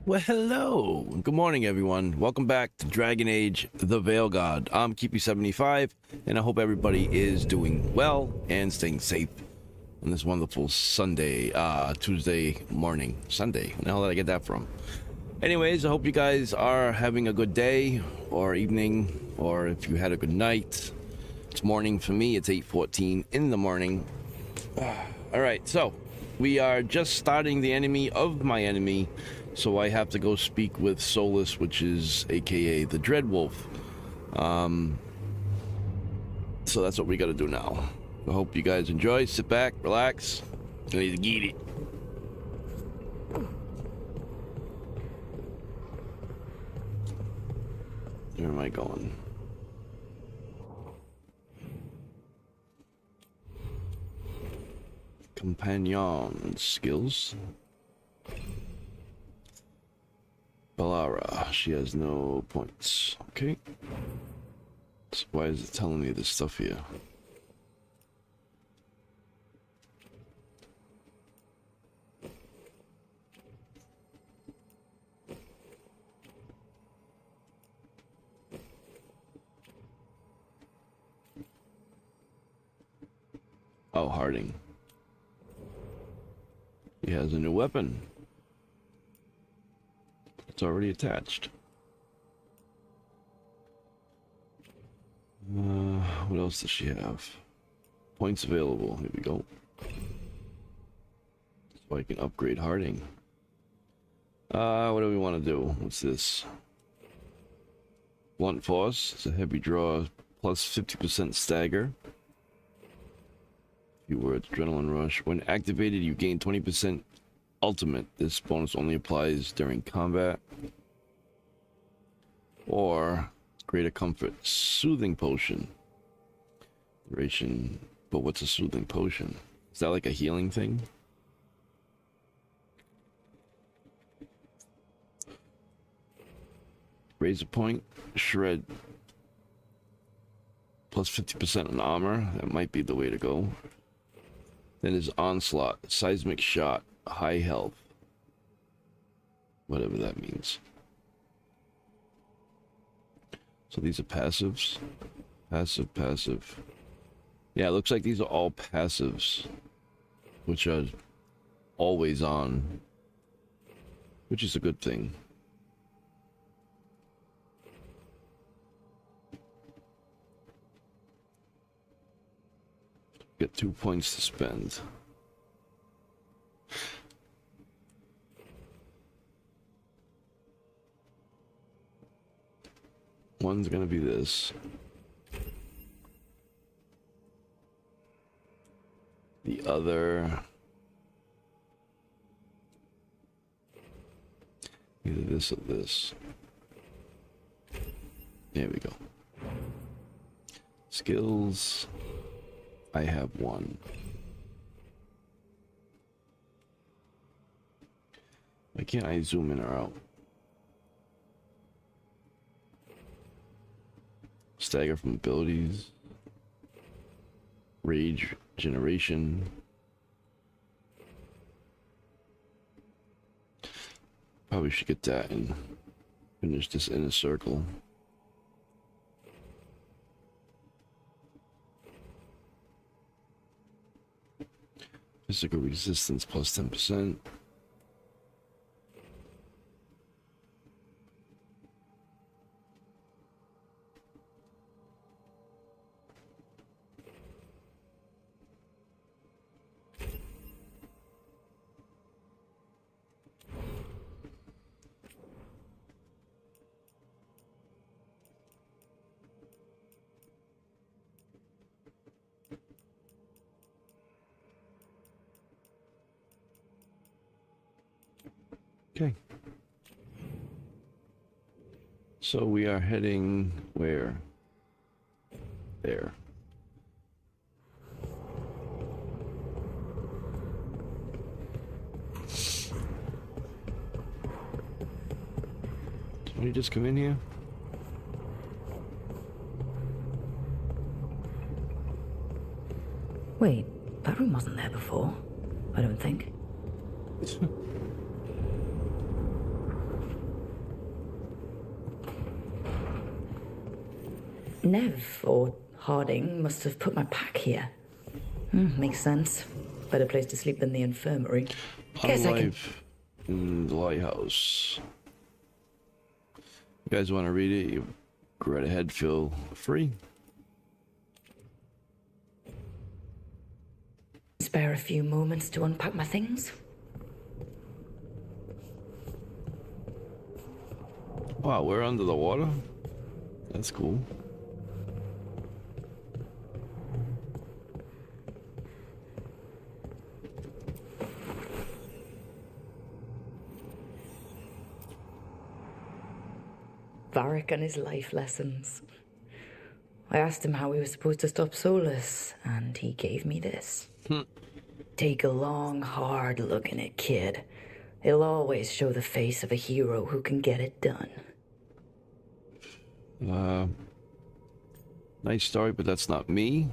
Well, hello. Good morning, everyone. Welcome back to Dragon Age The Veilguard. I'm Keepy75, and I hope everybody is doing well and staying safe on this wonderful Tuesday morning. Sunday. Where the hell did I get that from? Anyways, I hope you guys are having a good day or evening, or if you had a good night. It's morning for me. It's 8:14 in the morning. All right, so we are just starting the enemy of my enemy. So I have to go speak with Solus, which is aka the Dreadwolf. So that's what we gotta do now. I hope you guys enjoy. Sit back, relax. I need to get it. Where am I going? Companion skills. Balara, she has no points. Okay. So why is it telling me this stuff here? Oh, Harding. He has a new weapon. It's already attached. What else does she have? Points available. Here we go. So I can upgrade Harding. What do we want to do? What's this? Blunt force. It's a heavy draw plus 50% stagger. Few words. Adrenaline rush. When activated, you gain 20% ultimate. This bonus only applies during combat. Or greater comfort. Soothing potion. Duration. But what's a soothing potion? Is that like a healing thing? Razor point. Shred. Plus 50% on armor. That might be the way to go. Then is onslaught. Seismic shot. High health. Whatever that means. So these are passives. Passive, passive. Yeah, it looks like these are all passives, which are always on, which is a good thing. Get 2 points to spend. One's gonna be this. The other... either this or this. There we go. Skills. I have one. Why can't I zoom in or out? Stagger from abilities. Rage generation. Probably should get that and finish this inner circle. Physical resistance plus 10%. Okay. So we are heading where? There. Somebody just come in here? Wait, that room wasn't there before, I don't think. Nev, or Harding, must have put my pack here. Makes sense. Better place to sleep than the infirmary. Guess I can... Life in the lighthouse. You guys want to read it? You go right ahead, feel free. Spare a few moments to unpack my things? Wow, we're under the water? That's cool. Varric and his life lessons. I asked him how we were supposed to stop Solus, and he gave me this. Take a long, hard look in it, kid. It'll always show the face of a hero who can get it done. Nice story, but that's not me.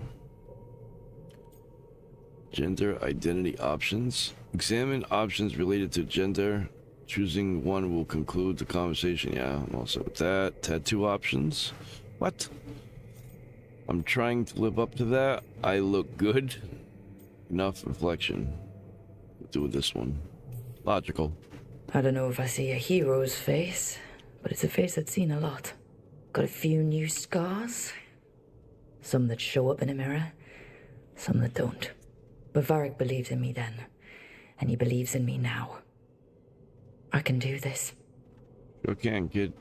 Gender identity options. Examine options related to gender. Choosing one will conclude the conversation. Yeah, I'm also with that. Tattoo options. What? I'm trying to live up to that. I look good. Enough reflection. We'll do this one. Logical. I don't know if I see a hero's face, but it's a face I've seen a lot. Got a few new scars. Some that show up in a mirror, some that don't. But Varric believed in me then, and he believes in me now. I can do this. Sure can, kid.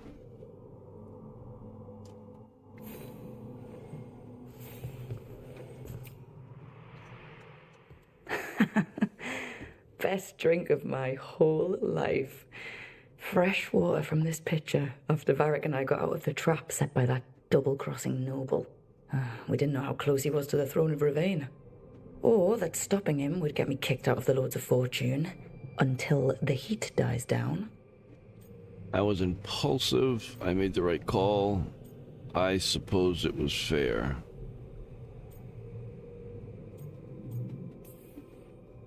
Best drink of my whole life. Fresh water from this pitcher after Varric and I got out of the trap set by that double-crossing noble. We didn't know how close he was to the throne of Ravane. Or that stopping him would get me kicked out of the Lords of Fortune until the heat dies down. I was impulsive. I made the right call. I suppose it was fair.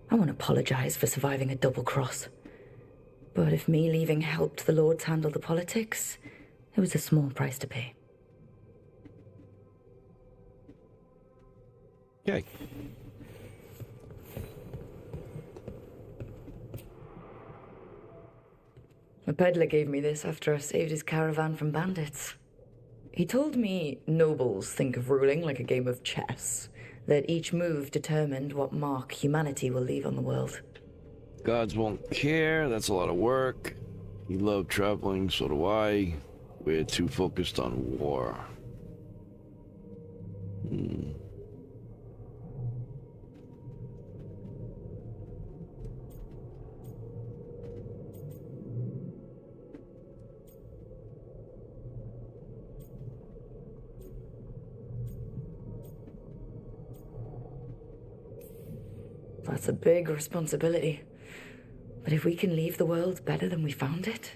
I won't apologize for surviving a double cross. But if me leaving helped the Lords handle the politics, it was a small price to pay. Okay. A peddler gave me this after I saved his caravan from bandits. He told me nobles think of ruling like a game of chess, that each move determined what mark humanity will leave on the world. Gods won't care. That's a lot of work. You love traveling, so do I. We're too focused on war. That's a big responsibility. But if we can leave the world better than we found it,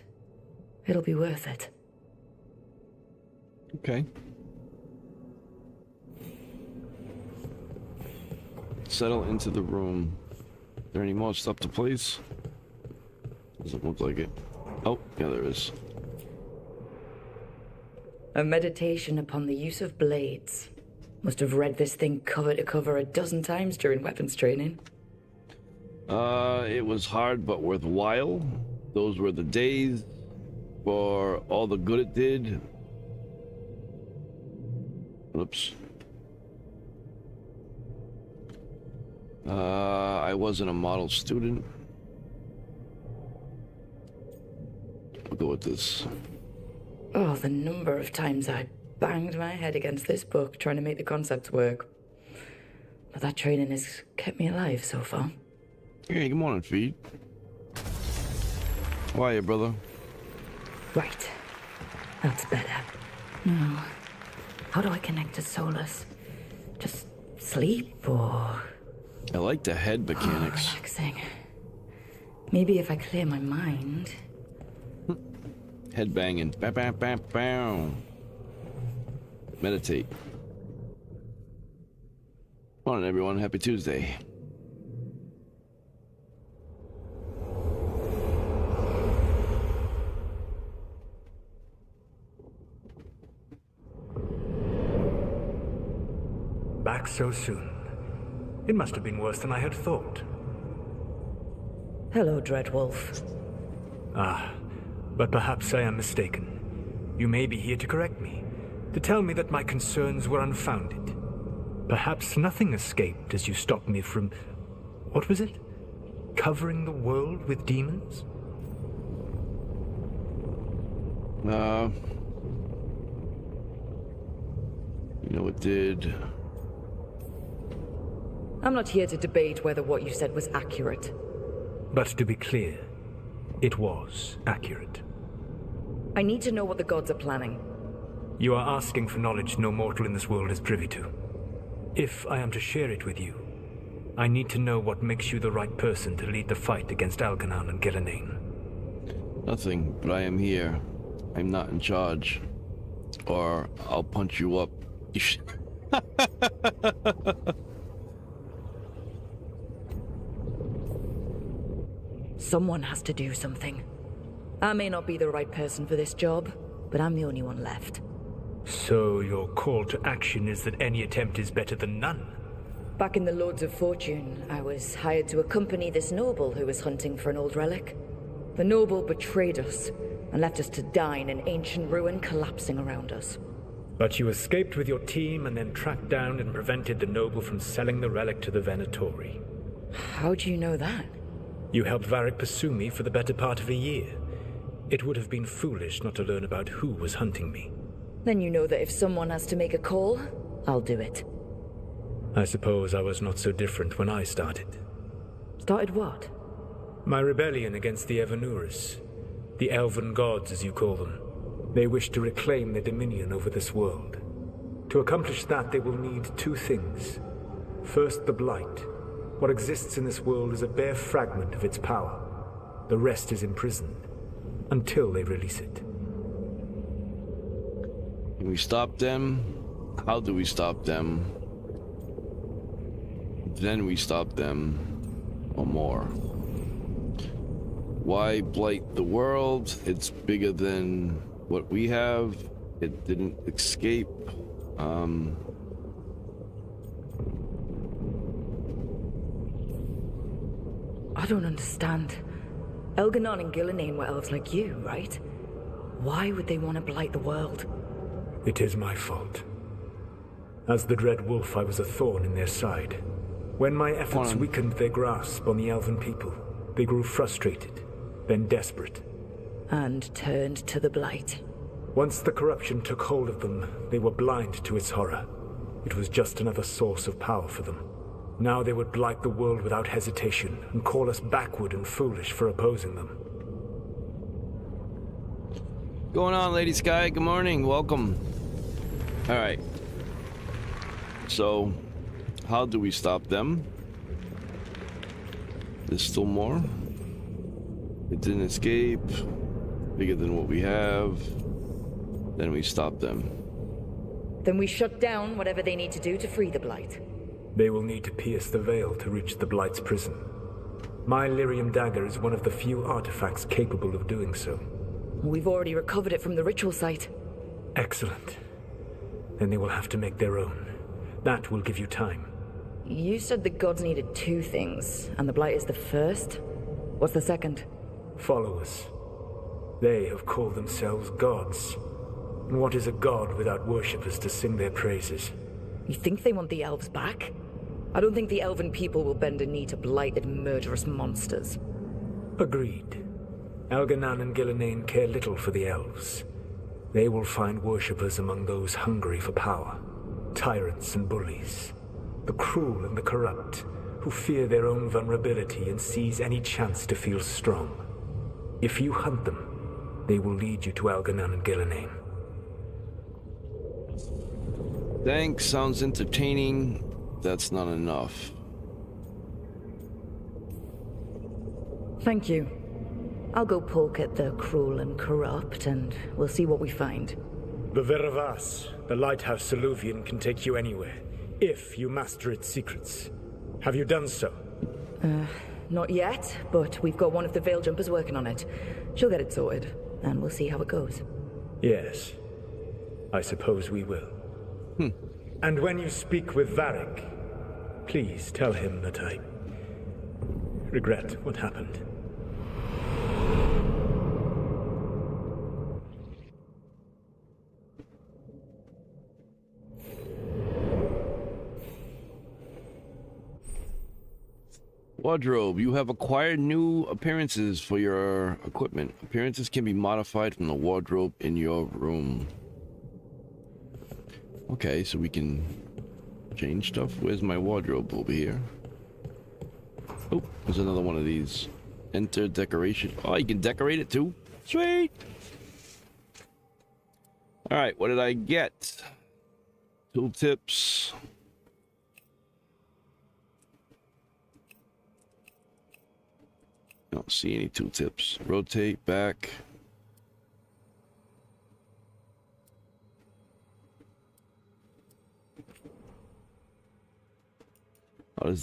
it'll be worth it. Okay. Settle into the room. Is there any more stuff to place? Doesn't look like it. Oh, yeah, there is. A meditation upon the use of blades. Must have read this thing cover to cover a dozen times during weapons training. It was hard but worthwhile. Those were the days for all the good it did. Oops. I wasn't a model student. I'll go with this. Oh, the number of times I banged my head against this book trying to make the concepts work. But that training has kept me alive so far. Hey, good morning, Feed. How are you, brother? Right. That's better. Now, how do I connect to Solus? Just sleep or... I like the head mechanics. Relaxing. Maybe if I clear my mind... Head banging. Bam, bam, bam, bam. Meditate. Morning, everyone. Happy Tuesday. back so soon. It must have been worse than I had thought. Hello, Dreadwolf. Ah, but perhaps I am mistaken. You may be here to correct me, to tell me that my concerns were unfounded. Perhaps nothing escaped as you stopped me from... what was it? Covering the world with demons? You know, it did. I'm not here to debate whether what you said was accurate. But to be clear, it was accurate. I need to know what the gods are planning. You are asking for knowledge no mortal in this world is privy to. If I am to share it with you, I need to know what makes you the right person to lead the fight against Algernon and Gillenane. Nothing, but I am here. I'm not in charge. Or I'll punch you up. You should... Someone has to do something. I may not be the right person for this job, but I'm the only one left. So your call to action is that any attempt is better than none? Back in the Lords of Fortune, I was hired to accompany this noble who was hunting for an old relic. The noble betrayed us and left us to die in an ancient ruin collapsing around us. But you escaped with your team and then tracked down and prevented the noble from selling the relic to the Venatori. How do you know that? You helped Varric pursue me for the better part of a year. It would have been foolish not to learn about who was hunting me. Then you know that if someone has to make a call, I'll do it. I suppose I was not so different when I started. Started what? My rebellion against the Evanuris. The elven gods, as you call them. They wish to reclaim their dominion over this world. To accomplish that, they will need two things. First, the Blight. What exists in this world is a bare fragment of its power. The rest is imprisoned, until they release it. Can we stop them? How do we stop them? Then we stop them, or more. Why blight the world? It's bigger than what we have. It didn't escape. I don't understand. Elganon and Gillenane were elves like you, right? Why would they want to blight the world? It is my fault. As the Dread Wolf, I was a thorn in their side. When my efforts weakened their grasp on the elven people, they grew frustrated, then desperate. And turned to the Blight. Once the corruption took hold of them, they were blind to its horror. It was just another source of power for them. Now they would blight the world without hesitation and call us backward and foolish for opposing them. Going on, Lady Sky? Good morning. Welcome. All right. So, how do we stop them? There's still more. It didn't escape. Bigger than what we have. Then we stop them. Then we shut down whatever they need to do to free the Blight. They will need to pierce the veil to reach the Blight's prison. My lyrium dagger is one of the few artifacts capable of doing so. We've already recovered it from the ritual site. Excellent. Then they will have to make their own. That will give you time. You said the gods needed two things, and the Blight is the first? What's the second? Followers. They have called themselves gods. And what is a god without worshippers to sing their praises? You think they want the elves back? I don't think the elven people will bend a knee to blighted, murderous monsters. Agreed. Algernon and Gillenane care little for the elves. They will find worshippers among those hungry for power. Tyrants and bullies. The cruel and the corrupt, who fear their own vulnerability and seize any chance to feel strong. If you hunt them, they will lead you to Algernon and Gillenane. Thanks, sounds entertaining. That's not enough. Thank you. I'll go poke at the cruel and corrupt, and we'll see what we find. The Veravas, the lighthouse Soluvian, can take you anywhere, if you master its secrets. Have you done so? Not yet, but we've got one of the Veil Jumpers working on it. She'll get it sorted, and we'll see how it goes. Yes. I suppose we will. And when you speak with Varric, please tell him that I regret what happened. Wardrobe. You have acquired new appearances for your equipment. Appearances can be modified from the wardrobe in your room. Okay, so we can change stuff. Where's my wardrobe? Over here. Oh, there's another one of these. Enter decoration. Oh, you can decorate it too? Sweet! Alright, what did I get? Tooltips. I don't see any tooltips. Rotate back. I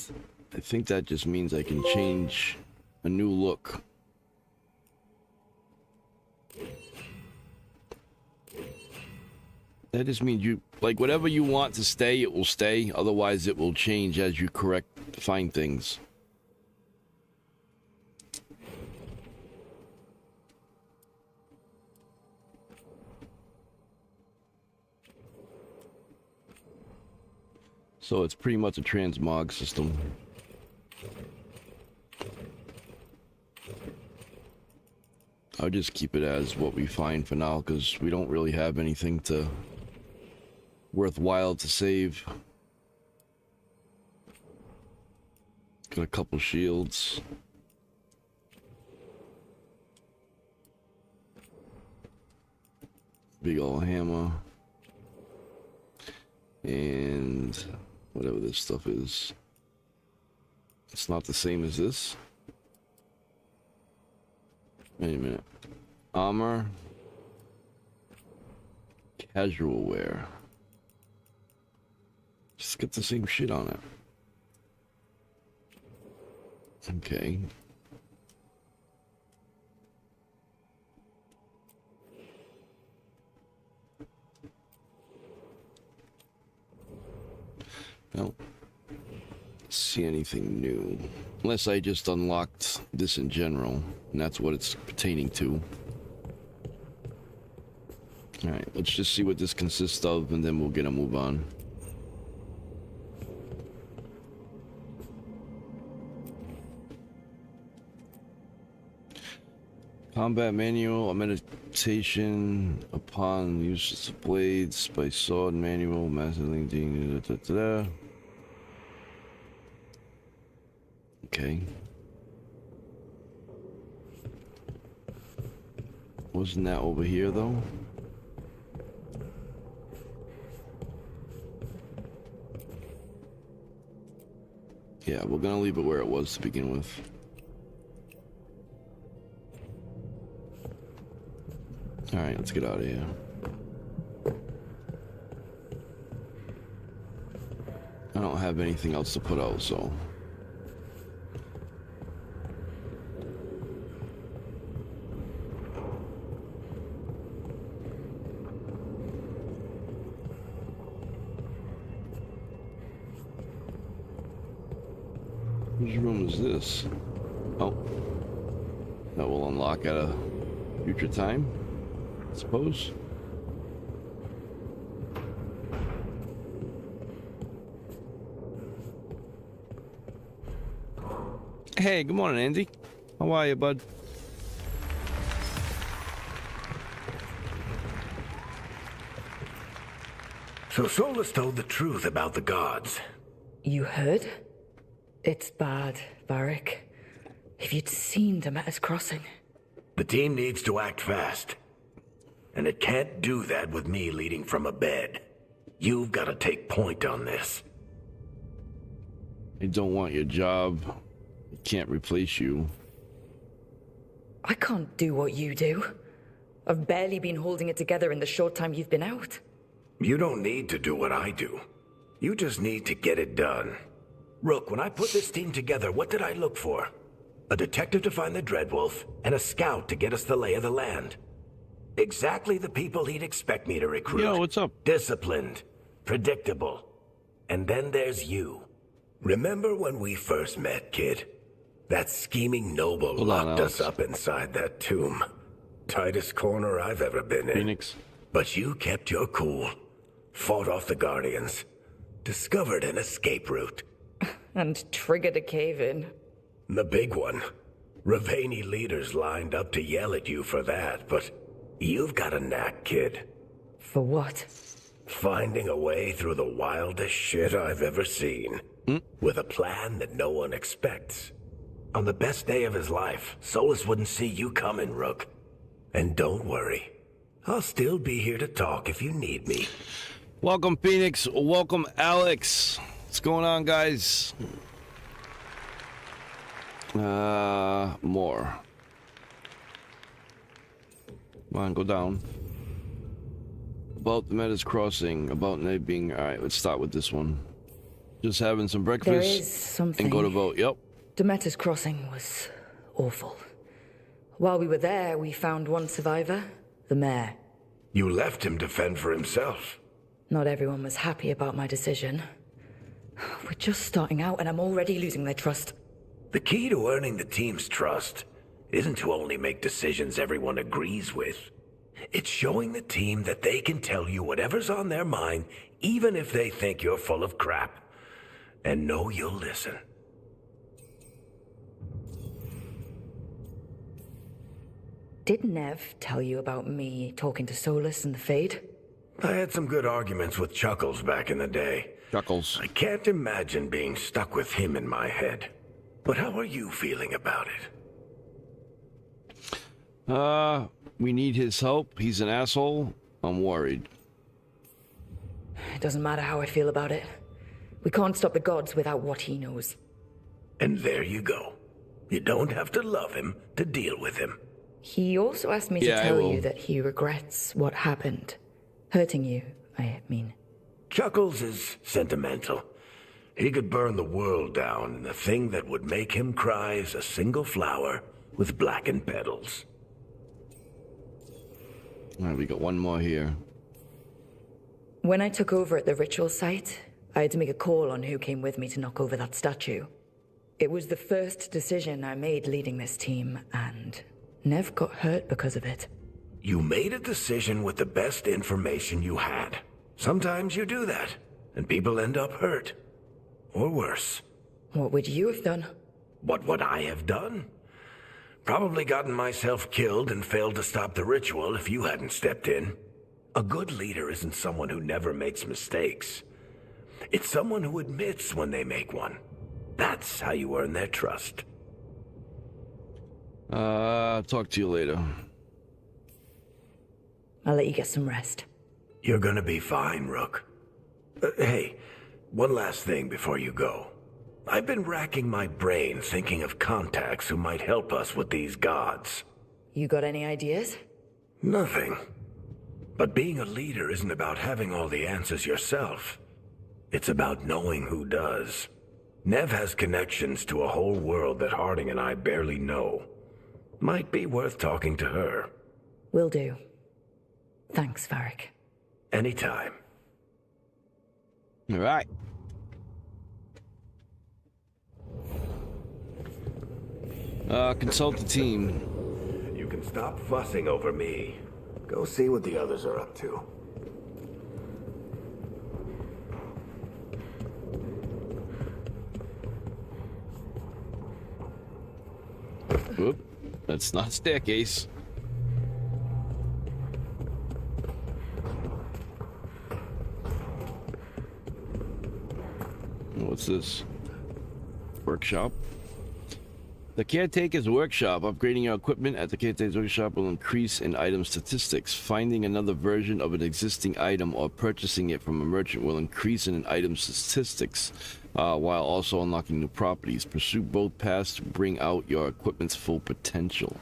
think that just means I can change a new look. That just means you, like, whatever you want to stay, it will stay. Otherwise, it will change as you find things. So it's pretty much a transmog system. I'll just keep it as what we find for now, because we don't really have anything worthwhile to save. Got a couple shields. Big old hammer. And whatever this stuff is. It's not the same as this. Wait a minute. Armor. Casual wear. Just get the same shit on it. Okay. Nope. See anything new. Unless I just unlocked this in general, and that's what it's pertaining to. Alright, let's just see what this consists of, and then we'll get a move on. Combat manual, a meditation upon use of blades by sword manual, massively. Okay. Wasn't that over here though? Yeah, we're gonna leave it where it was to begin with. Alright, let's get out of here. I don't have anything else to put out, so... Whose room is this? Oh. That will unlock at a future time, I suppose. Hey, good morning, Andy. How are you, bud? So Solus told the truth about the gods. You heard? It's bad, Varric. If you'd seen Demeter's crossing. The team needs to act fast. And it can't do that with me leading from a bed. You've got to take point on this. I don't want your job. I can't replace you. I can't do what you do. I've barely been holding it together in the short time you've been out. You don't need to do what I do. You just need to get it done. Rook, when I put this team together, what did I look for? A detective to find the Dreadwolf, and a scout to get us the lay of the land. Exactly the people he'd expect me to recruit. Yo, what's up? Disciplined, predictable, And then there's you. Remember when we first met, kid? That scheming noble Hold on, locked us Alex. up inside that tomb. Tightest corner I've ever been in. Phoenix. But you kept your cool, fought off the Guardians, discovered an escape route. And triggered a cave-in. The big one. Ravani leaders lined up to yell at you for that, but you've got a knack, kid. For what? Finding a way through the wildest shit I've ever seen. With a plan that no one expects. On the best day of his life, Solus wouldn't see you coming, Rook. And don't worry. I'll still be here to talk if you need me. Welcome, Phoenix. Welcome, Alex. What's going on, guys? More. Come on, go down. About the Meadows Crossing. About Ned being... Alright, let's start with this one. Just having some breakfast. There is something. And go to vote. Yep. Demeter's Crossing was awful. While we were there, we found one survivor, the mayor. You left him to fend for himself. Not everyone was happy about my decision. We're just starting out and I'm already losing their trust. The key to earning the team's trust isn't to only make decisions everyone agrees with. It's showing the team that they can tell you whatever's on their mind, even if they think you're full of crap. And know you'll listen. Did Nev tell you about me talking to Solus and the Fade? I had some good arguments with Chuckles back in the day. Chuckles. I can't imagine being stuck with him in my head. But how are you feeling about it? We need his help. He's an asshole. I'm worried. It doesn't matter how I feel about it. We can't stop the gods without what he knows. And there you go. You don't have to love him to deal with him. He also asked me to tell you that he regrets what happened. Hurting you, I mean. Chuckles is sentimental. He could burn the world down, and the thing that would make him cry is a single flower with blackened petals. All right, we got one more here. When I took over at the ritual site, I had to make a call on who came with me to knock over that statue. It was the first decision I made leading this team, and Nev got hurt because of it. You made a decision with the best information you had. Sometimes you do that, and people end up hurt. Or worse. What would you have done? What would I have done? Probably gotten myself killed and failed to stop the ritual if you hadn't stepped in. A good leader isn't someone who never makes mistakes. It's someone who admits when they make one. That's how you earn their trust. Talk to you later. I'll let you get some rest. You're gonna be fine, Rook. Hey, one last thing before you go. I've been racking my brain thinking of contacts who might help us with these gods. You got any ideas? Nothing. But being a leader isn't about having all the answers yourself. It's about knowing who does. Nev has connections to a whole world that Harding and I barely know. Might be worth talking to her. Will do. Thanks, Varric. Anytime. All right. Consult the team. You can stop fussing over me. Go see what the others are up to. Whoop. That's not staircase. What's this? Workshop. The Caretaker's Workshop. Upgrading your equipment at the Caretaker's Workshop will increase in item statistics. Finding another version of an existing item or purchasing it from a merchant will increase in an item's statistics, while also unlocking new properties. Pursue both paths to bring out your equipment's full potential.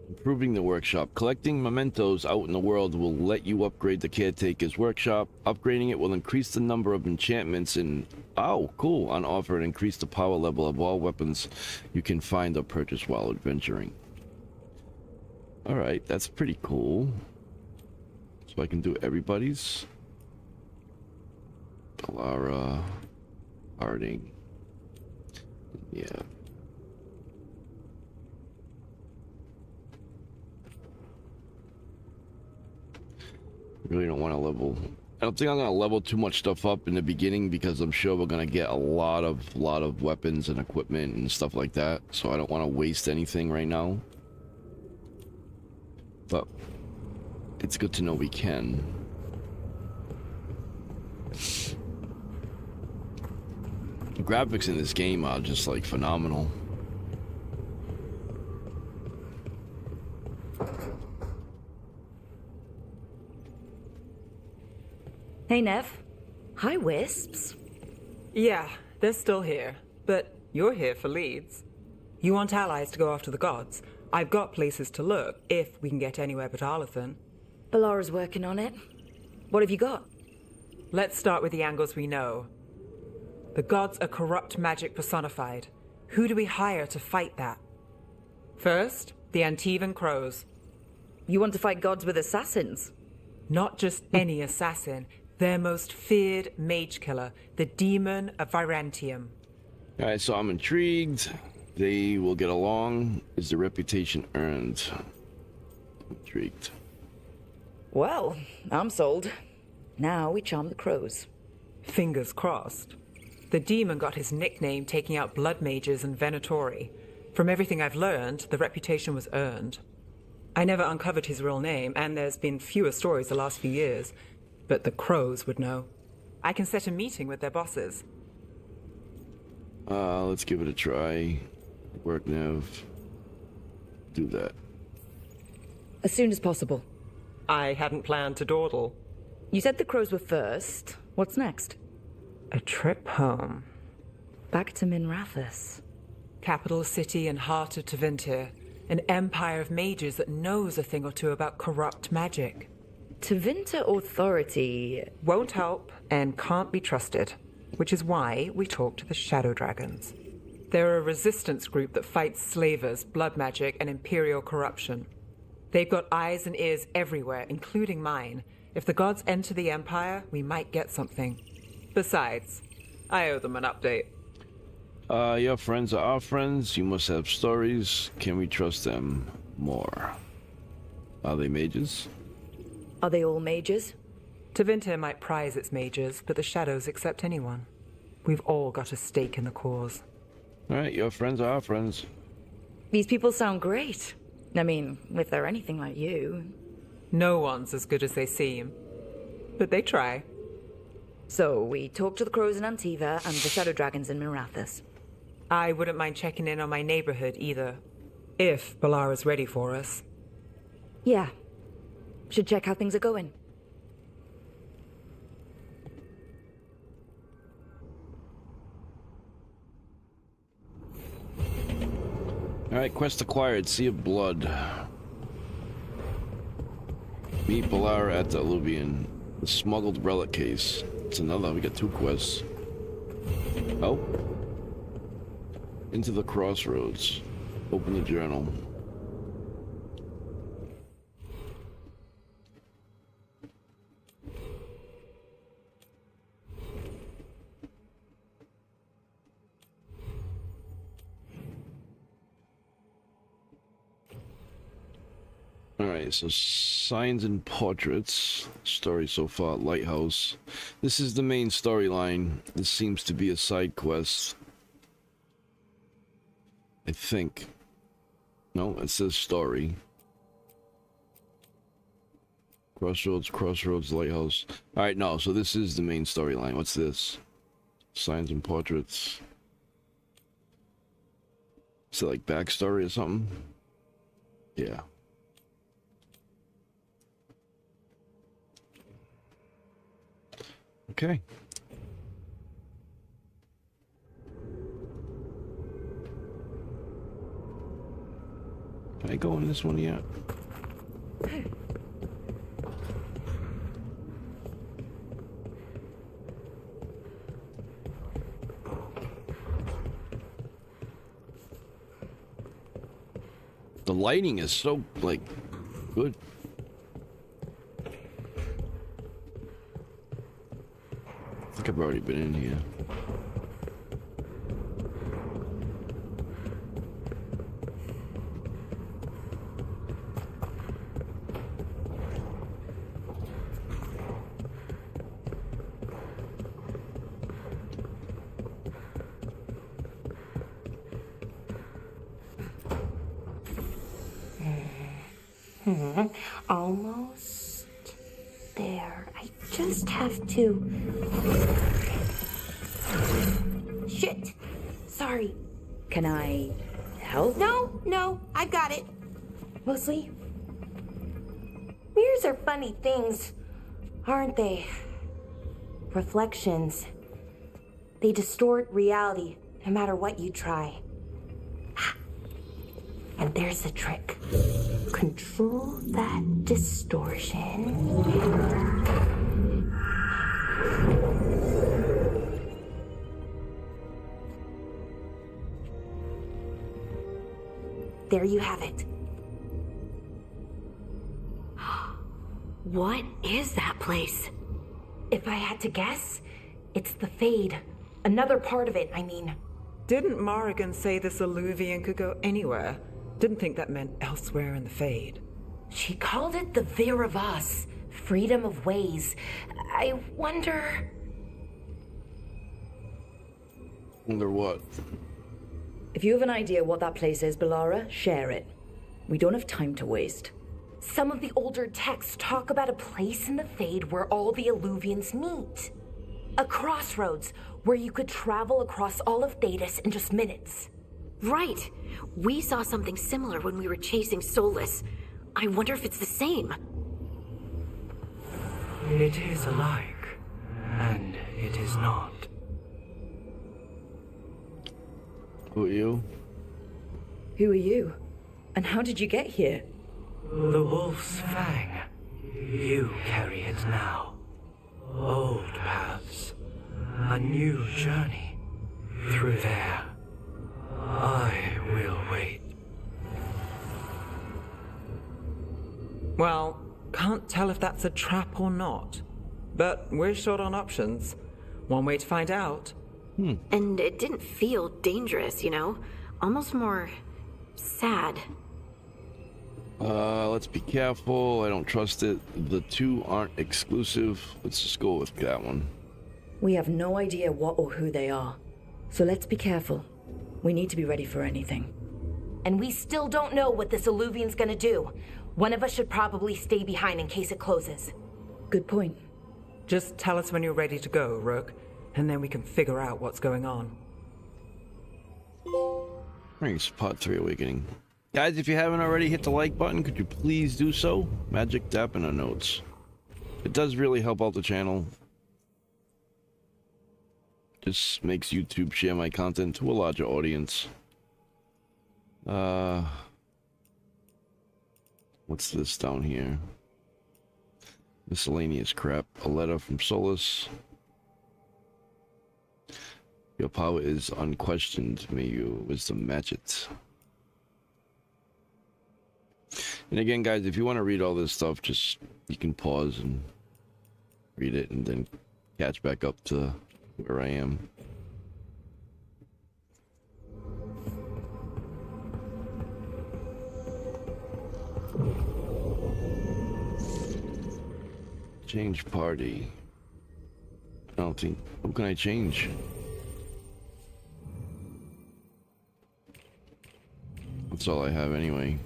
Improving the workshop. Collecting mementos out in the world will let you upgrade the Caretaker's Workshop. Upgrading it will increase the number of enchantments on offer and increase the power level of all weapons you can find or purchase while adventuring. Alright, that's pretty cool. So I can do everybody's. Alara, Harding. Yeah. Really don't want to level. I don't think I'm gonna level too much stuff up in the beginning because I'm sure we're gonna get a lot of weapons and equipment and stuff like that. So I don't want to waste anything right now. But it's good to know we can. The graphics in this game are just like phenomenal. Hey, Nev. Hi, Wisps. Yeah, they're still here, but you're here for leads. You want allies to go after the gods? I've got places to look, if we can get anywhere but Arlathan. Balara's working on it. What have you got? Let's start with the angles we know. The gods are corrupt magic personified. Who do we hire to fight that? First, the Antivan Crows. You want to fight gods with assassins? Not just any assassin, their most feared mage killer, the Demon of Virantium. Alright, so I'm intrigued. They will get along. Is the reputation earned? Intrigued. Well, I'm sold. Now we charm the crows. Fingers crossed. The demon got his nickname taking out blood mages and venatori. From everything I've learned, the reputation was earned. I never uncovered his real name, and there's been fewer stories the last few years, but the crows would know. I can set a meeting with their bosses. Let's give it a try. Work, Nev. Do that. As soon as possible. I hadn't planned to dawdle. You said the crows were first. What's next? A trip home. Back to Minrathous. Capital city and heart of Tevinter. An empire of mages that knows a thing or two about corrupt magic. Tevinter authority Won't help and can't be trusted, which is why we talk to the Shadow Dragons. They're a resistance group that fights slavers, blood magic, and imperial corruption. They've got eyes and ears everywhere, including mine. If the gods enter the empire, we might get something. Besides, I owe them an update. Your friends are our friends. You must have stories. Can we trust them more? Are they mages? Are they all mages? Tevinter might prize its mages, but the Shadows accept anyone. We've all got a stake in the cause. Alright, your friends are our friends. These people sound great. I mean, if they're anything like you. No one's as good as they seem. But they try. So, we talk to the crows in Antiva and the Shadow Dragons in Minrathous. I wouldn't mind checking in on my neighborhood either. If Balara's ready for us. Yeah. Should check how things are going. Alright, quest acquired. Sea of Blood. Meet Balara at the Alluvion. The smuggled relic case. It's another. We got 2 quests. Oh. Into the crossroads. Open the journal. Alright, so signs and portraits. Story so far, Lighthouse. This is the main storyline. This seems to be a side quest. I think. No, it says story. Crossroads, Lighthouse. Alright, no, so this is the main storyline. What's this? Signs and portraits. Is it like backstory or something? Yeah. Okay. Can I go in this one yet? The lighting is so, like, good. think I've already been in here. Almost there. I just have to... Shit! Sorry. Can I help? No, I got it. Mostly. Mirrors are funny things, aren't they? Reflections. They distort reality, no matter what you try. And there's the trick. Control that distortion. There you have it. What is that place? If I had to guess, it's the Fade. Another part of it, I mean. Didn't Morrigan say this alluvion could go anywhere? Didn't think that meant elsewhere in the Fade. She called it the Minrathous, freedom of ways. I wonder... Wonder what? If you have an idea what that place is, Bellara, share it. We don't have time to waste. Some of the older texts talk about a place in the Fade where all the alluvions meet. A crossroads where you could travel across all of Thedas in just minutes. Right. We saw something similar when we were chasing Solus. I wonder if it's the same. It is alike, and it is not. Who are you? Who are you? And how did you get here? The Wolf's Fang. You carry it now. Old paths. A new journey. Through there. I will wait. Well, can't tell if that's a trap or not. But we're short on options. One way to find out. And it didn't feel dangerous, you know? Almost more sad. Let's be careful. I don't trust it. The two aren't exclusive. Let's just go with that one. We have no idea what or who they are. So let's be careful. We need to be ready for anything. And we still don't know what this alluvion's gonna do. One of us should probably stay behind in case it closes. Good point. Just tell us when you're ready to go, Rook, and then we can figure out what's going on. Thanks, Part 3 Awakening. Guys, if you haven't already hit the like button, could you please do so? Magic tap in our notes. It does really help out the channel. Just makes YouTube share my content to a larger audience. What's this down here? Miscellaneous crap. A letter from Solus. Your power is unquestioned. May your wisdom match it. And again, guys, if you want to read all this stuff, just you can pause and read it and then catch back up to where I am. Change party. I don't think. What can I change? That's all I have anyway.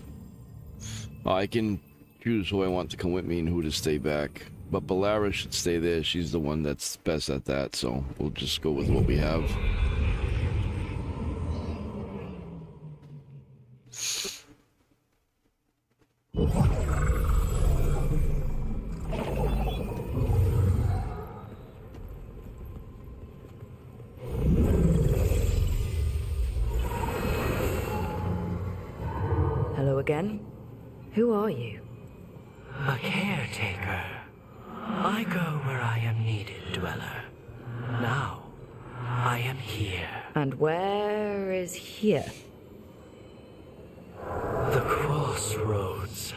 I can choose who I want to come with me and who to stay back. But Bellara should stay there. She's the one that's best at that, so we'll just go with what we have. Hello again. Who are you? A caretaker. I go where I am needed, Dweller. Now, I am here. And where is here? The crossroads.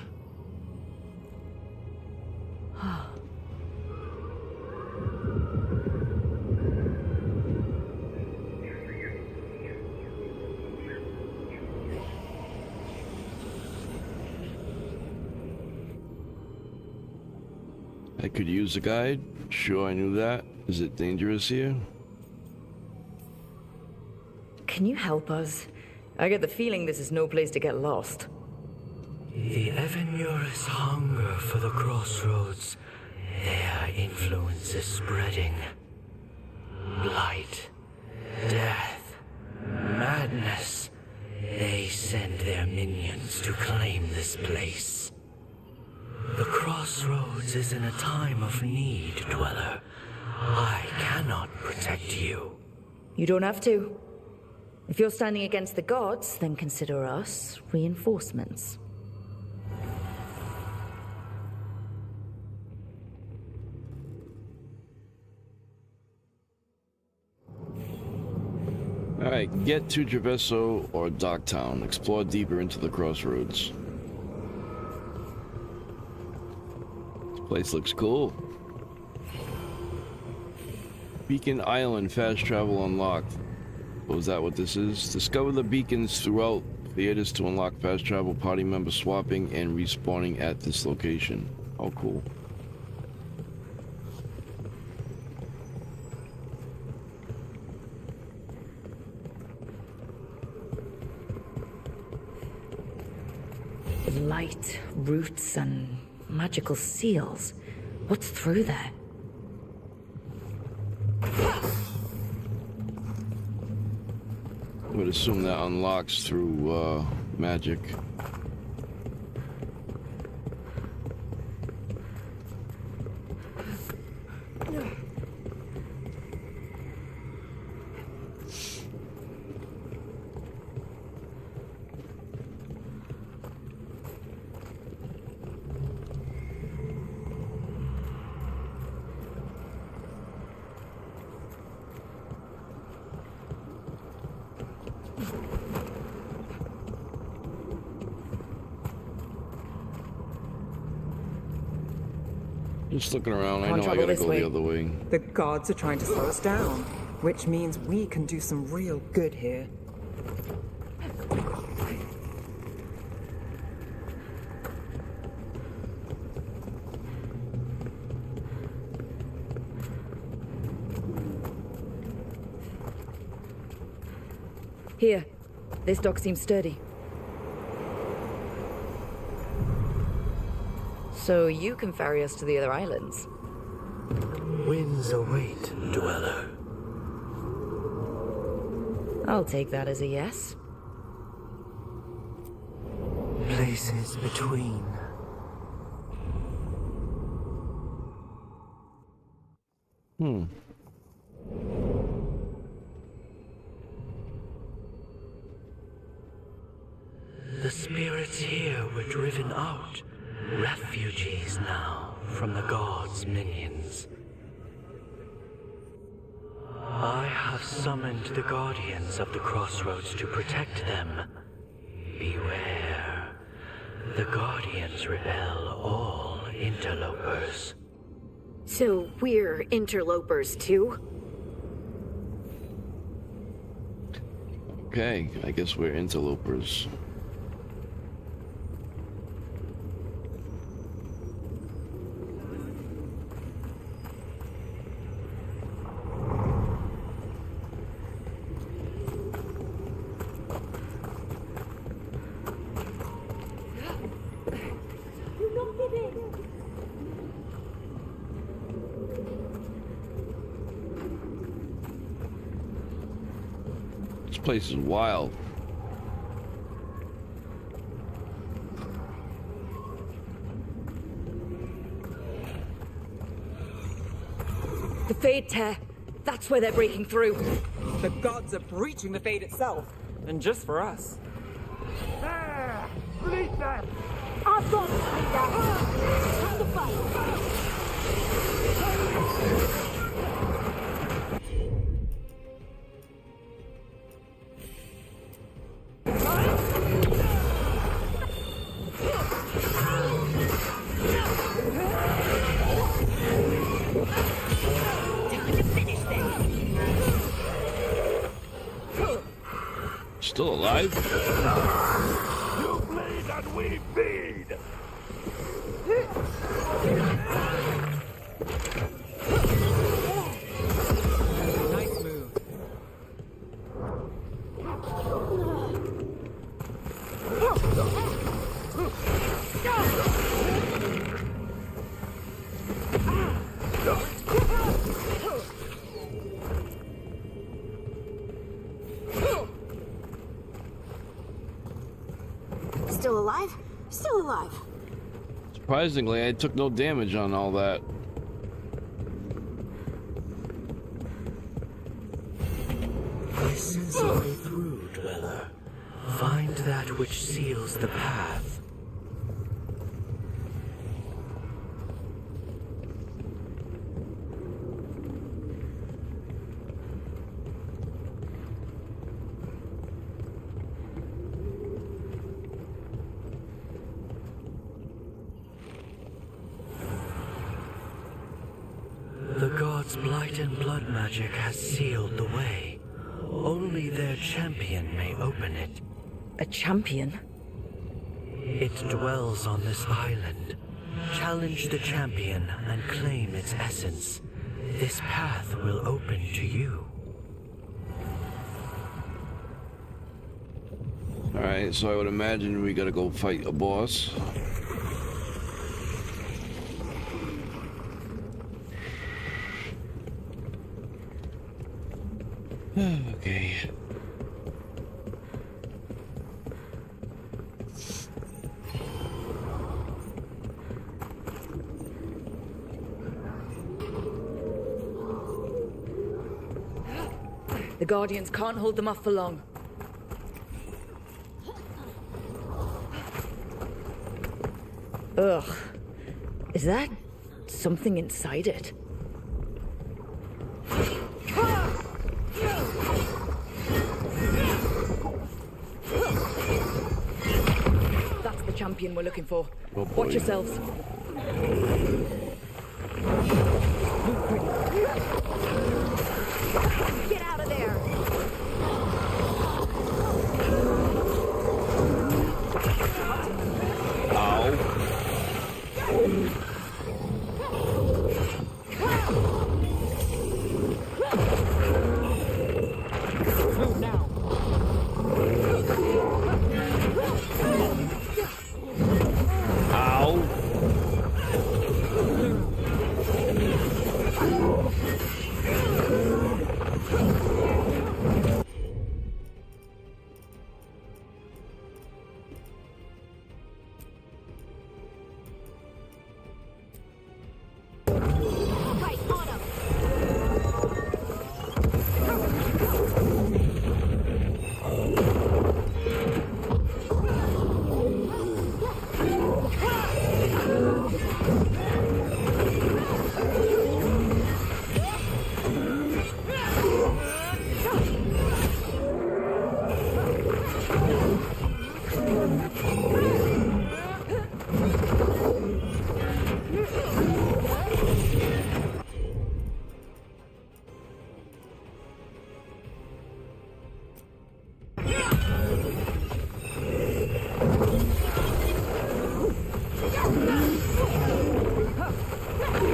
I could use a guide. Sure, I knew that. Is it dangerous here? Can you help us? I get the feeling this is no place to get lost. The Evanurus hunger for the crossroads. Their influence is spreading. Blight, death, madness. They send their minions to claim this place. The crossroads is in a time of need, Dweller. I cannot protect you. You don't have to. If you're standing against the gods, then consider us reinforcements. Alright, get to Travesso or Docktown. Explore deeper into the crossroads. This place looks cool. Beacon Island fast travel unlocked. Was that what this is? Discover the beacons throughout Thedas to unlock fast travel, party member swapping, and respawning at this location. Oh, cool. Light, roots, and magical seals. What's through there? I would assume that unlocks through magic. Just looking around, I know I gotta go the other way. The gods are trying to slow us down, which means we can do some real good here. Here. This dock seems sturdy. So you can ferry us to the other islands? Winds await, Dweller. I'll take that as a yes. Places between. The spirits here were driven out. Refugees now from the gods' minions. I have summoned the guardians of the crossroads to protect them. Beware. The guardians repel all interlopers. So we're interlopers too? Okay, I guess we're interlopers. This place is wild. The Fade Tear. That's where they're breaking through. The gods are breaching the fate itself, and just for us. There! Bleed them! I've got it, Thedas. Time to fight. Still alive? You bleed and we feed! alive. Surprisingly, I took no damage on all that. This is the way through, Dweller. Find that which seals the path. The gods' blight and blood magic has sealed the way. Only their champion may open it. A champion? It dwells on this island. Challenge the champion and claim its essence. This path will open to you. Alright, so I would imagine we gotta go fight a boss. Okay. The Guardians can't hold them off for long. Ugh. Is that something inside it? That's the champion we're looking for. Oh boy. Watch yourselves. Get out of there!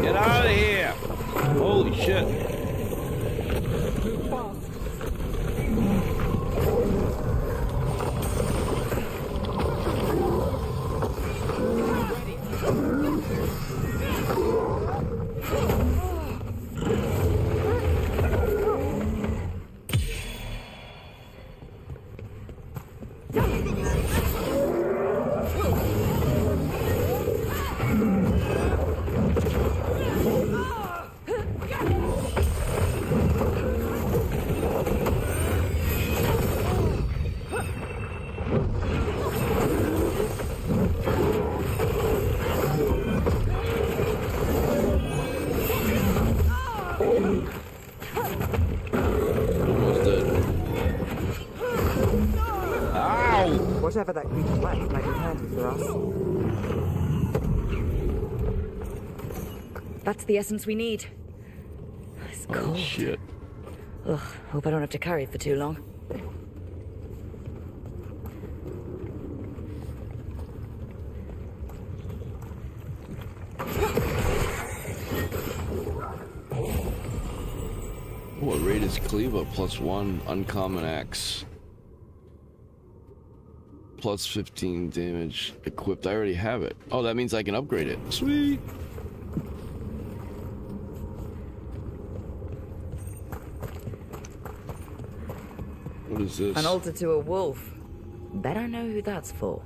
Get out of here! Holy shit. Whatever that creature was might be handy for us. That's the essence we need. It's cold. Oh shit. Ugh, hope I don't have to carry it for too long. What rate is Cleaver? +1 uncommon axe. Plus 15 damage equipped. I already have it. Oh, that means I can upgrade it. Sweet. What is this? An altar to a wolf. Bet I know who that's for.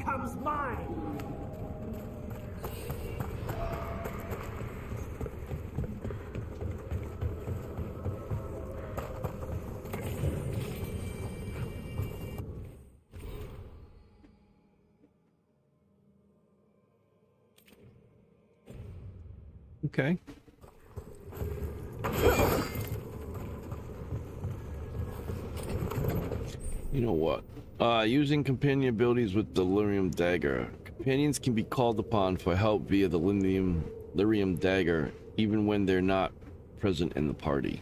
becomes mine. Okay. You know what? Using companion abilities with the lyrium dagger. Companions can be called upon for help via the lyrium dagger, even when they're not present in the party.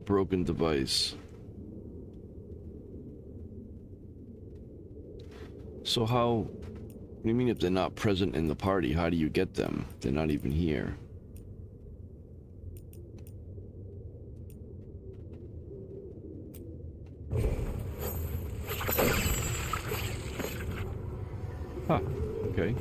Broken device. So how... What do you mean if they're not present in the party? How do you get them? They're not even here. Huh, okay.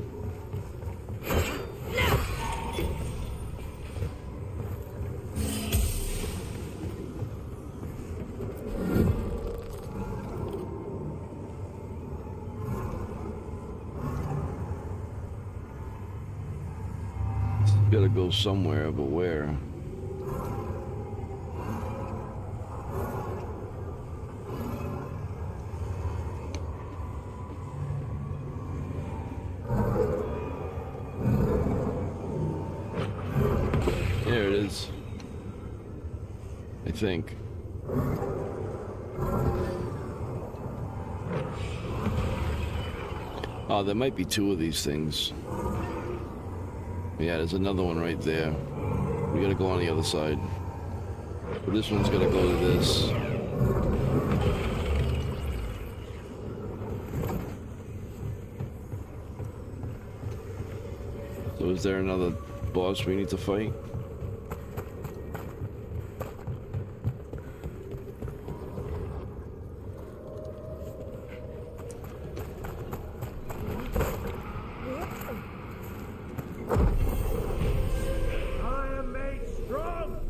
Gotta go somewhere, but where? There it is. I think. Oh, there might be two of these things. Yeah, there's another one right there. We gotta go on the other side. But this one's gonna go to this. So is there another boss we need to fight?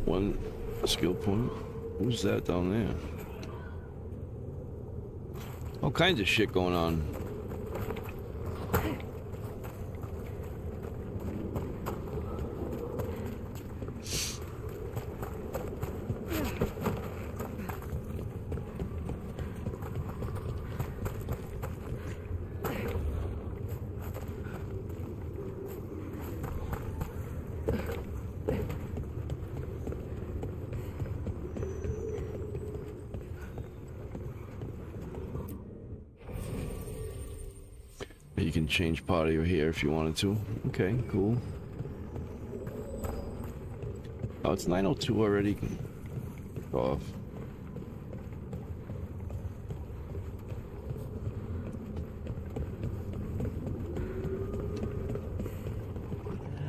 One skill point. Who's that down there? All kinds of shit going on. You can change party over here if you wanted to. Okay, cool. Oh, it's 9:02 already. Go off.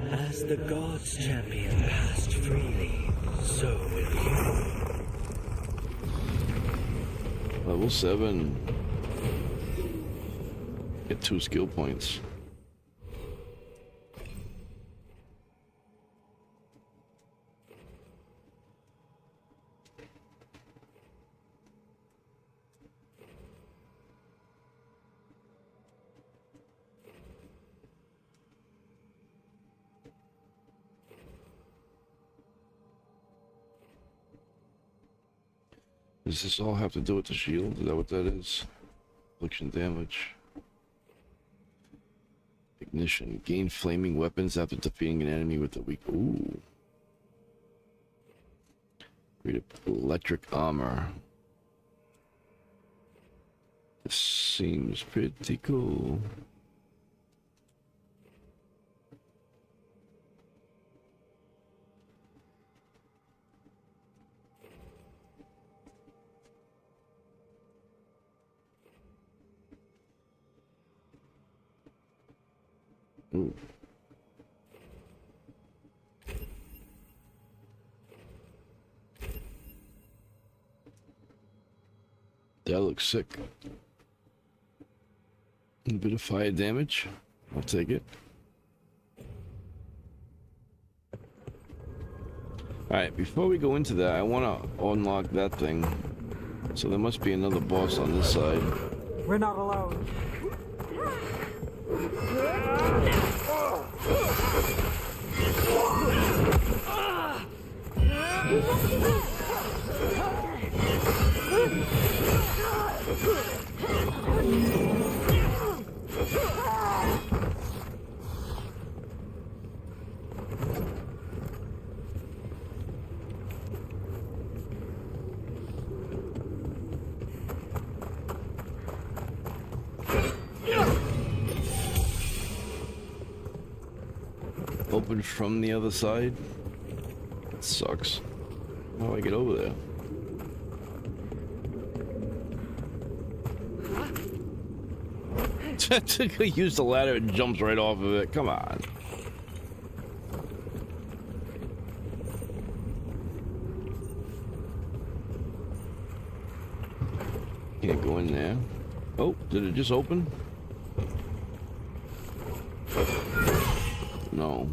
As the gods' champion passed freely, so will you. Level 7. Get 2 skill points. Does this all have to do with the shield? Is that what that is? Affliction damage. Ignition. Gain flaming weapons after defeating an enemy with a weak... Ooh. Create electric armor. This seems pretty cool. Ooh. That looks sick. A bit of fire damage. I'll take it. Alright, before we go into that, I want to unlock that thing. So there must be another boss on this side. We're not alone. Open from the other side? That sucks. How do I get over there? He used the ladder and jumps right off of it. Come on. Can't go in there. Oh, did it just open? No.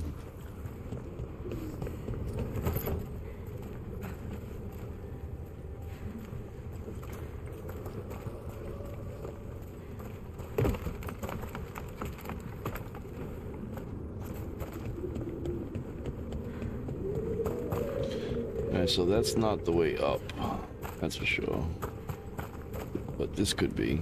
Alright, so that's not the way up. That's for sure. But this could be.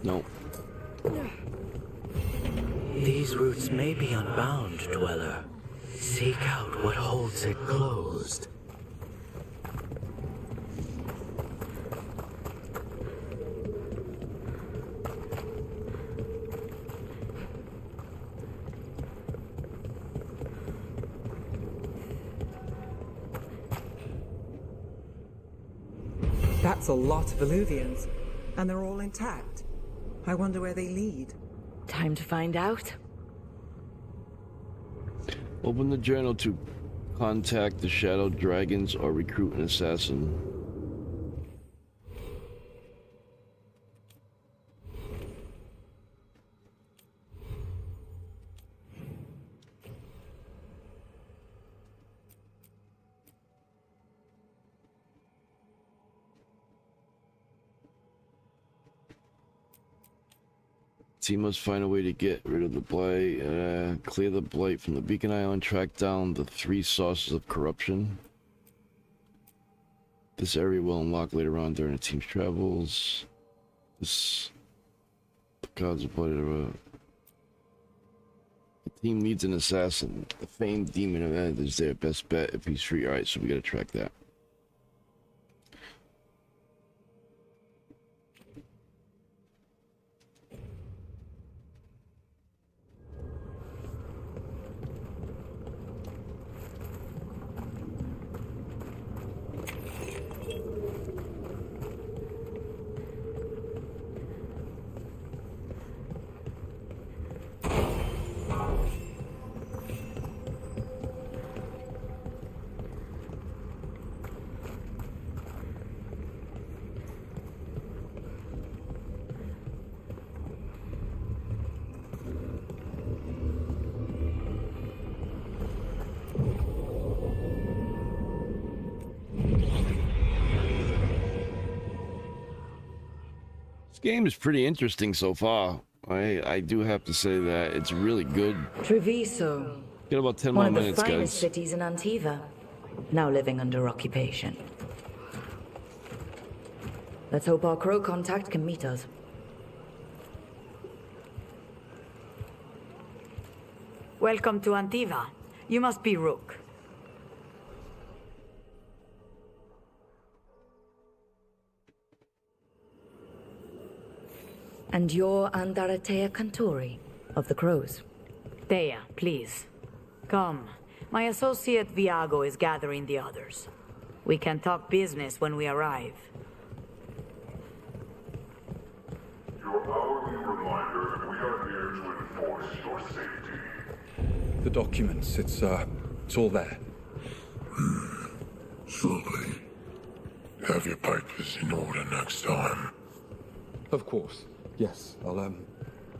No. These roots may be unbound, Dweller. Seek out what holds it closed. That's a lot of alluvians, and they're all intact. I wonder where they lead. Time to find out. Open the journal to contact the shadow dragons or recruit an assassin. Team must find a way to get rid of the blight, clear the blight from the beacon island, track down the 3 sources of corruption. This area will unlock later on during the team's travels. The gods of blight. The team needs an assassin. The famed demon of End is their best bet if he's free. Alright, so we gotta track that. This game is pretty interesting so far. I do have to say that it's really good. Treviso, Get about 10 one more of the minutes, finest guys. cities in Antiva, now living under occupation. Let's hope our crow contact can meet us. Welcome to Antiva. You must be Rook. And you're Andaratea Cantori of the Crows. Thea, please. Come. My associate Viago is gathering the others. We can talk business when we arrive. Your hourly reminder that we are here to enforce your safety. The documents, it's all there. Slowly. Have your papers in order next time. Of course. Yes, I'll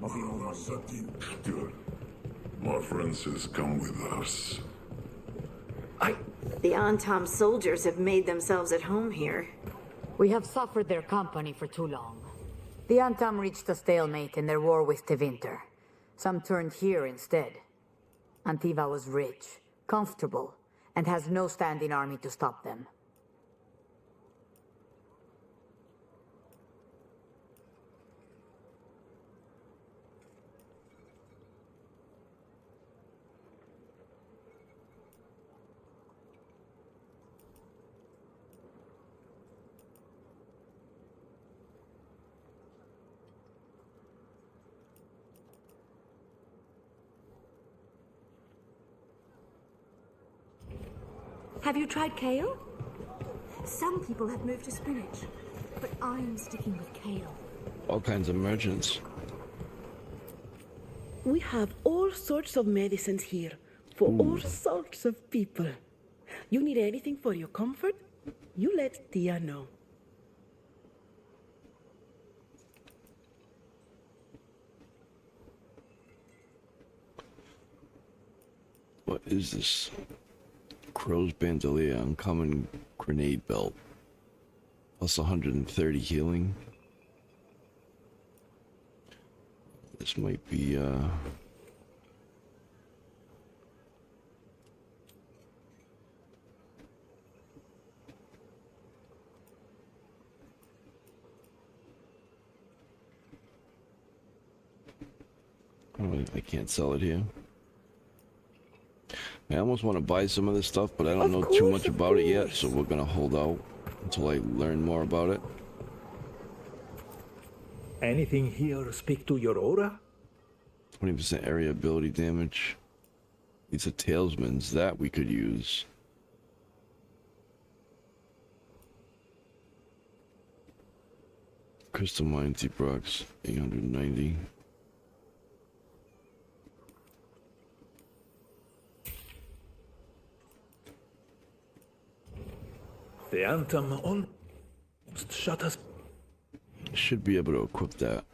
Good. My friend says come with us. The Antam soldiers have made themselves at home here. We have suffered their company for too long. The Antam reached a stalemate in their war with Tevinter. Some turned here instead. Antiva was rich, comfortable, and has no standing army to stop them. Have you tried kale? Some people have moved to spinach, but I'm sticking with kale. All kinds of merchants. We have all sorts of medicines here for all sorts of people. You need anything for your comfort? You let Tia know. What is this? Crow's Bandolier, uncommon grenade belt. Plus 130 healing. This might be, oh, I can't sell it here. I almost want to buy some of this stuff, but I don't know too much about it yet, so we're gonna hold out until I learn more about it. Anything here speak to your aura? 20% area ability damage. These are talismans that we could use. Crystal mine, deep rocks, 890. The Anthem almost shut us. Should be able to equip that.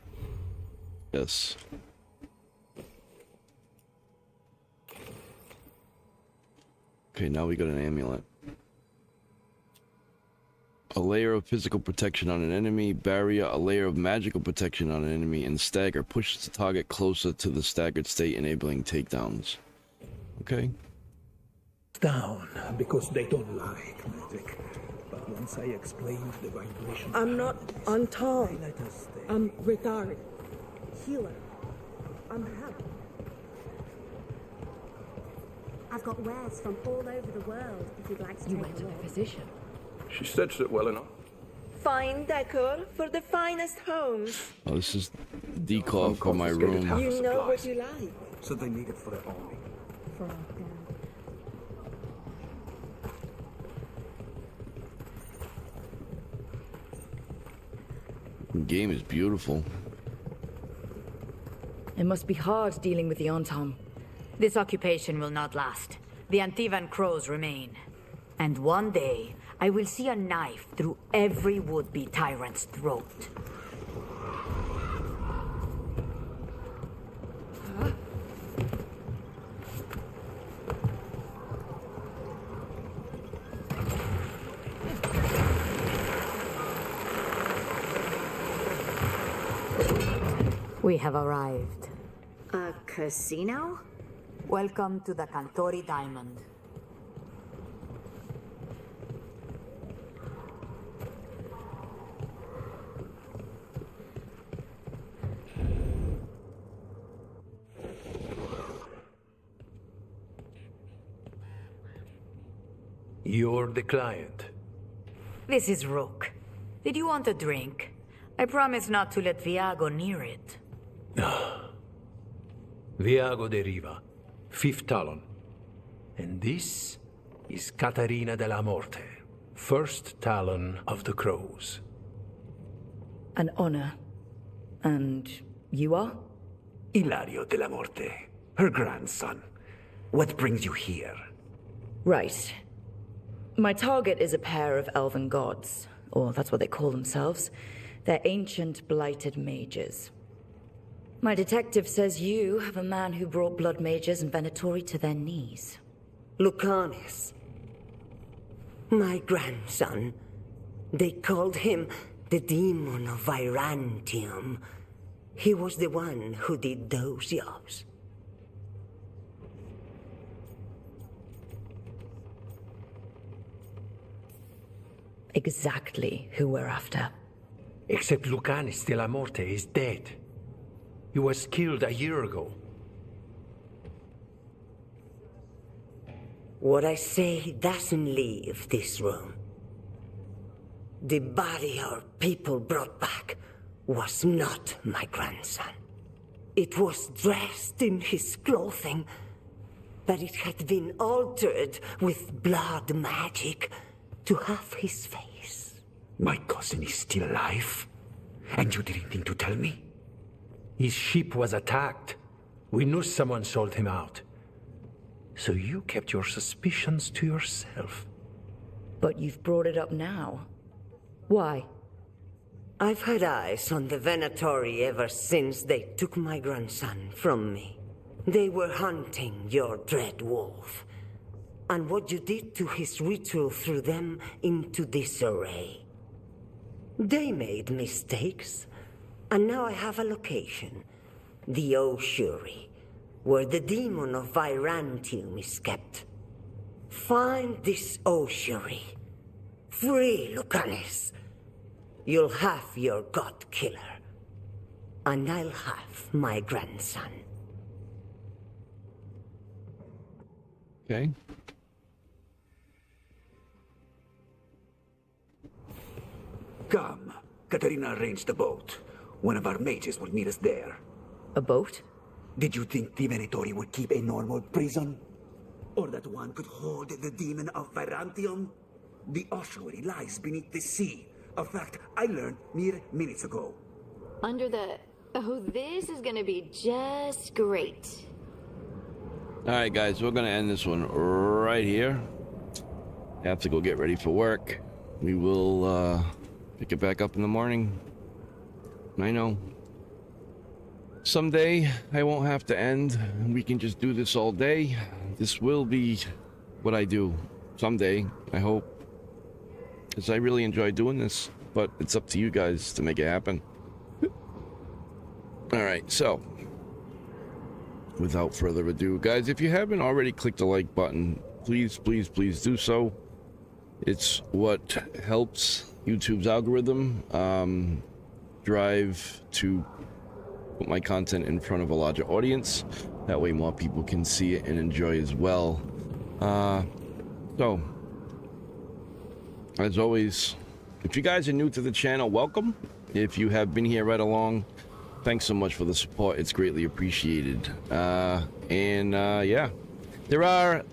Yes. Okay, now we got an amulet. A layer of physical protection on an enemy, barrier, a layer of magical protection on an enemy, and stagger pushes the target closer to the staggered state, enabling takedowns. Okay. Down because they don't like magic. But once I explained the vibration, I'm not on top. I'm retard. Healer. I'm happy. I've got wares from all over the world if you'd like to You take went a to the look. physician. She stitched it well enough. Fine decor for the finest homes. Oh, this is decor for my room. You know what you like. so they need it for their army. For our dad. The game is beautiful. It must be hard dealing with the Antam. This occupation will not last. The Antivan crows remain. And one day, I will see a knife through every would-be tyrant's throat. We have arrived. A casino? Welcome to the Cantori Diamond. You're the client. This is Rook. Did you want a drink? I promise not to let Viago near it. Viago de Riva, fifth talon. And this is Catarina de la Morte, first talon of the Crows. An honor. And you are? Ilario de la Morte, her grandson. What brings you here? Right. My target is a pair of elven gods, or that's what they call themselves. They're ancient blighted mages. My detective says you have a man who brought blood mages and Venatori to their knees. Lucanis. My grandson. They called him the Demon of Virantium. He was the one who did those jobs. Exactly who we're after. Except Lucanis de la Morte is dead. He was killed a year ago. What I say doesn't leave this room. The body our people brought back was not my grandson. It was dressed in his clothing, but it had been altered with blood magic to have his face. My cousin is still alive? And you didn't think to tell me? His ship was attacked. We knew someone sold him out. So you kept your suspicions to yourself. But you've brought it up now. Why? I've had eyes on the Venatori ever since they took my grandson from me. They were hunting your dread wolf. And what you did to his ritual threw them into disarray. They made mistakes, and now I have a location. The ossuary, where the demon of Virantium is kept. Find this ossuary. Free Lucanis. You'll have your god killer. And I'll have my grandson. Okay. Come. Katerina arranged a boat. One of our mages will meet us there. A boat? Did you think the Venatori would keep a normal prison? Or that one could hold the demon of Virantium? The ossuary lies beneath the sea. A fact I learned mere minutes ago. Under the... Oh, this is gonna be just great. Alright guys, we're gonna end this one right here. I have to go get ready for work. We will pick it back up in the morning. I know. Someday I won't have to end. We can just do this all day. This will be what I do. Someday, I hope. Because I really enjoy doing this. But it's up to you guys to make it happen. Alright, so. Without further ado, guys, if you haven't already clicked the like button, please, please, please do so. It's what helps YouTube's algorithm drive to put my content in front of a larger audience. That way more people can see it and enjoy as well. So, as always, if you guys are new to the channel, welcome. If you have been here right along, thanks so much for the support. It's greatly appreciated. Yeah, there are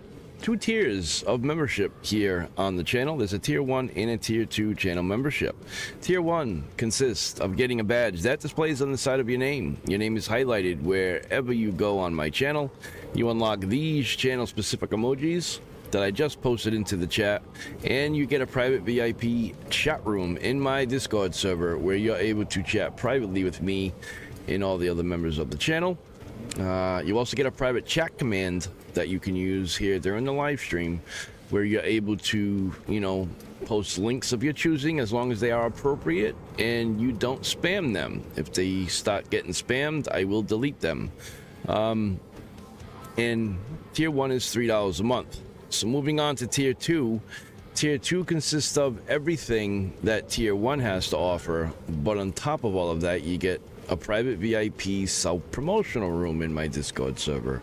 2 tiers of membership here on the channel. There's a tier 1 and a tier 2 channel membership. Tier 1 consists of getting a badge that displays on the side of your name. Your name is highlighted wherever you go on my channel. You unlock these channel specific emojis that I just posted into the chat, and you get a private VIP chat room in my Discord server where you're able to chat privately with me and all the other members of the channel. You also get a private chat command that you can use here during the live stream, where you're able to, you know, post links of your choosing as long as they are appropriate and you don't spam them. If they start getting spammed, I will delete them. And tier 1 is $3 a month. So moving on to tier 2. Tier 2 consists of everything that tier 1 has to offer, but on top of all of that, you get a private VIP self-promotional room in my Discord server,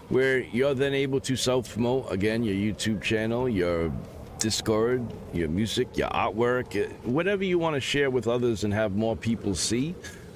where you're then able to self-promote, again, your YouTube channel, your Discord, your music, your artwork, whatever you want to share with others and have more people see.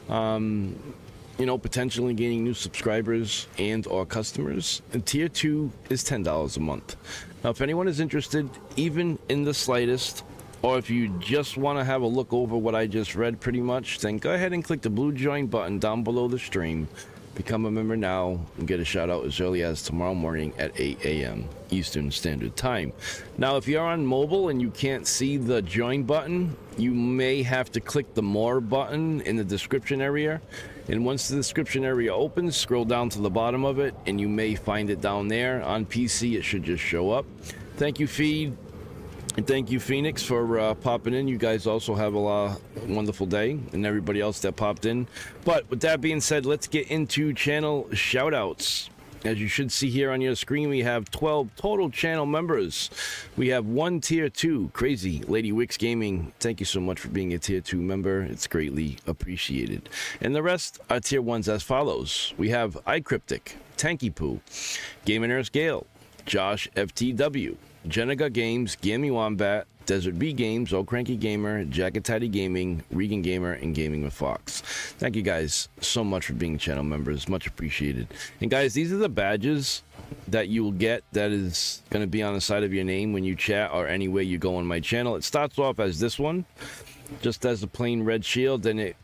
You know, potentially gaining new subscribers and or customers. And tier 2 is $10 a month. Now, if anyone is interested, even in the slightest, or if you just want to have a look over what I just read pretty much, then go ahead and click the blue join button down below the stream. Become a member now and get a shout out as early as tomorrow morning at 8 a.m. Eastern Standard Time. Now, if you're on mobile and you can't see the join button, you may have to click the more button in the description area, And once the description area opens, scroll down to the bottom of it, and you may find it down there. On PC, it should just show up. Thank you, Feed. And thank you, Phoenix, for popping in. You guys also have a wonderful day, and everybody else that popped in. But with that being said, let's get into channel shoutouts. As you should see here on your screen, we have 12 total channel members. We have one tier 2, Crazy Lady Wix Gaming. Thank you so much for being a tier 2 member. It's greatly appreciated. And the rest are tier 1s as follows. We have iCryptic, Tanky Poo, Gamer Nurse Gale, Josh FTW, Jenaga Games, Gammy Wombat, Desert B Games, Old Cranky Gamer, Jacketati Gaming, Regan Gamer, and Gaming with Fox. Thank you guys so much for being channel members. Much appreciated. And guys, these are the badges that you will get that is going to be on the side of your name when you chat or any way you go on my channel. It starts off as this one, just as a plain red shield, then it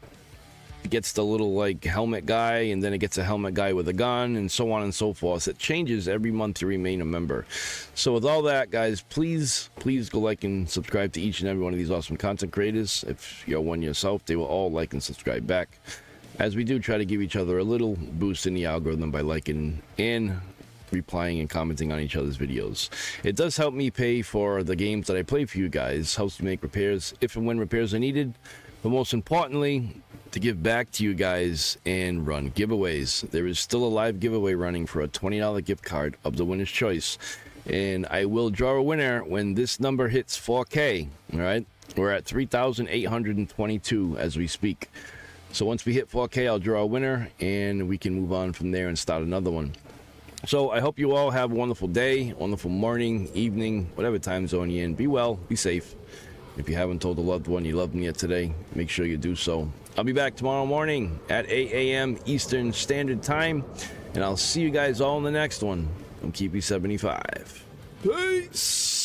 gets the little like helmet guy, and then it gets a helmet guy with a gun, and so on and so forth. It changes every month to remain a member. So with all that, guys, please go like and subscribe to each and every one of these awesome content creators. If you're one yourself, they will all like and subscribe back, as we do try to give each other a little boost in the algorithm by liking and replying and commenting on each other's videos. It does help me pay for the games that I play for you guys, helps me make repairs if and when repairs are needed, but most importantly, to give back to you guys and run giveaways. There is still a live giveaway running for a $20 gift card of the winner's choice, and I will draw a winner when this number hits 4K. All right, we're at 3,822 as we speak. So once we hit 4K, I'll draw a winner, and we can move on from there and start another one. So I hope you all have a wonderful day, wonderful morning, evening, whatever time zone you're in. Be well, be safe. If you haven't told a loved one you love them yet today, make sure you do so. I'll be back tomorrow morning at 8 a.m. Eastern Standard Time, and I'll see you guys all in the next one. I'm Keepy75. Peace!